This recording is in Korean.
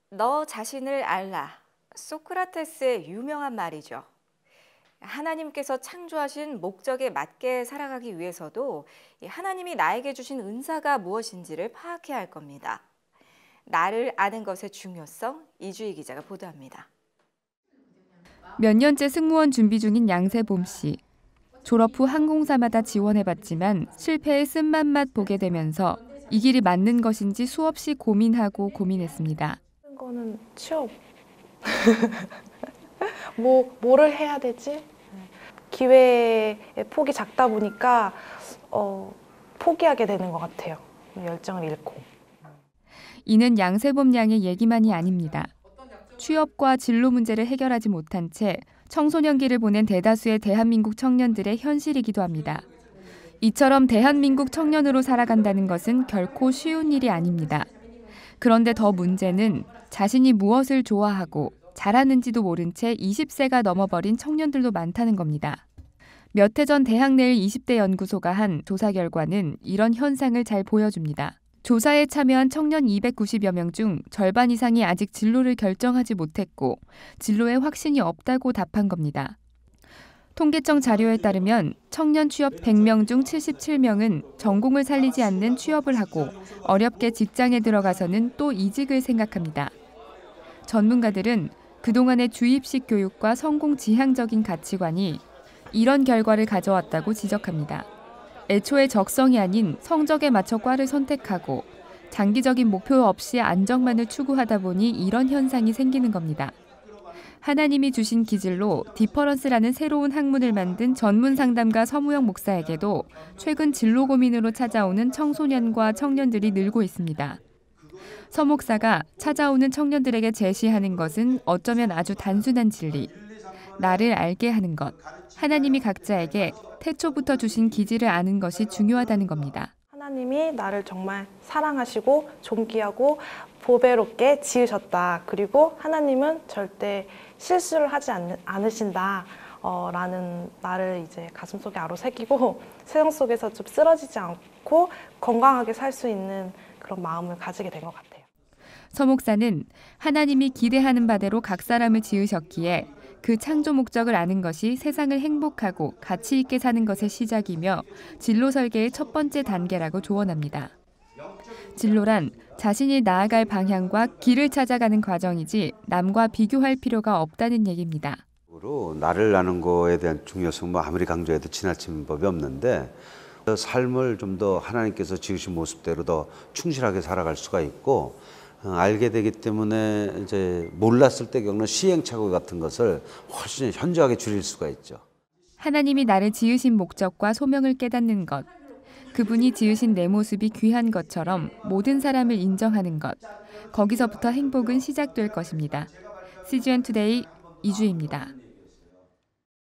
너 자신을 알라. 소크라테스의 유명한 말이죠. 하나님께서 창조하신 목적에 맞게 살아가기 위해서도 하나님이 나에게 주신 은사가 무엇인지를 파악해야 할 겁니다. 나를 아는 것의 중요성, 이주희 기자가 보도합니다. 몇 년째 승무원 준비 중인 양세봄 씨. 졸업 후 항공사마다 지원해봤지만 실패의 쓴맛만 보게 되면서 이 길이 맞는 것인지 수없이 고민하고 고민했습니다. 거는 취업. 뭐를 해야 되지? 기회의 폭이 작다 보니까 포기하게 되는 것 같아요. 열정을 잃고. 이는 양세봄 양의 얘기만이 아닙니다. 취업과 진로 문제를 해결하지 못한 채 청소년기를 보낸 대다수의 대한민국 청년들의 현실이기도 합니다. 이처럼 대한민국 청년으로 살아간다는 것은 결코 쉬운 일이 아닙니다. 그런데 더 문제는 자신이 무엇을 좋아하고 잘하는지도 모른 채 20세가 넘어버린 청년들도 많다는 겁니다. 몇 해 전 대학 내일 20대 연구소가 한 조사 결과는 이런 현상을 잘 보여줍니다. 조사에 참여한 청년 290여 명 중 절반 이상이 아직 진로를 결정하지 못했고 진로에 확신이 없다고 답한 겁니다. 통계청 자료에 따르면 청년 취업 100명 중 77명은 전공을 살리지 않는 취업을 하고 어렵게 직장에 들어가서는 또 이직을 생각합니다. 전문가들은 그동안의 주입식 교육과 성공 지향적인 가치관이 이런 결과를 가져왔다고 지적합니다. 애초에 적성이 아닌 성적에 맞춰 과를 선택하고 장기적인 목표 없이 안정만을 추구하다 보니 이런 현상이 생기는 겁니다. 하나님이 주신 기질로 디퍼런스라는 새로운 학문을 만든 전문 상담가 서무영 목사에게도 최근 진로 고민으로 찾아오는 청소년과 청년들이 늘고 있습니다. 서 목사가 찾아오는 청년들에게 제시하는 것은 어쩌면 아주 단순한 진리. 나를 알게 하는 것. 하나님이 각자에게 태초부터 주신 기질을 아는 것이 중요하다는 겁니다. 하나님이 나를 정말 사랑하시고 존귀하고 보배롭게 지으셨다. 그리고 하나님은 절대 실수를 하지 않으신다. 라는 나를 이제 가슴속에 아로새기고 세상 속에서 좀 쓰러지지 않고 건강하게 살 수 있는 그런 마음을 가지게 된 것 같아요. 서 목사는 하나님이 기대하는 바대로 각 사람을 지으셨기에 그 창조 목적을 아는 것이 세상을 행복하고 가치 있게 사는 것의 시작이며 진로 설계의 첫 번째 단계라고 조언합니다. 진로란 자신이 나아갈 방향과 길을 찾아가는 과정이지 남과 비교할 필요가 없다는 얘기입니다. 나를 아는 거에 대한 중요성 아무리 강조해도 지나치는 법이 없는데 삶을 좀 더 하나님께서 지으신 모습대로 더 충실하게 살아갈 수가 있고 알게 되기 때문에 이제 몰랐을 때 겪는 시행착오 같은 것을 훨씬 현저하게 줄일 수가 있죠. 하나님이 나를 지으신 목적과 소명을 깨닫는 것, 그분이 지으신 내 모습이 귀한 것처럼 모든 사람을 인정하는 것, 거기서부터 행복은 시작될 것입니다. CGN 투데이 이주희입니다.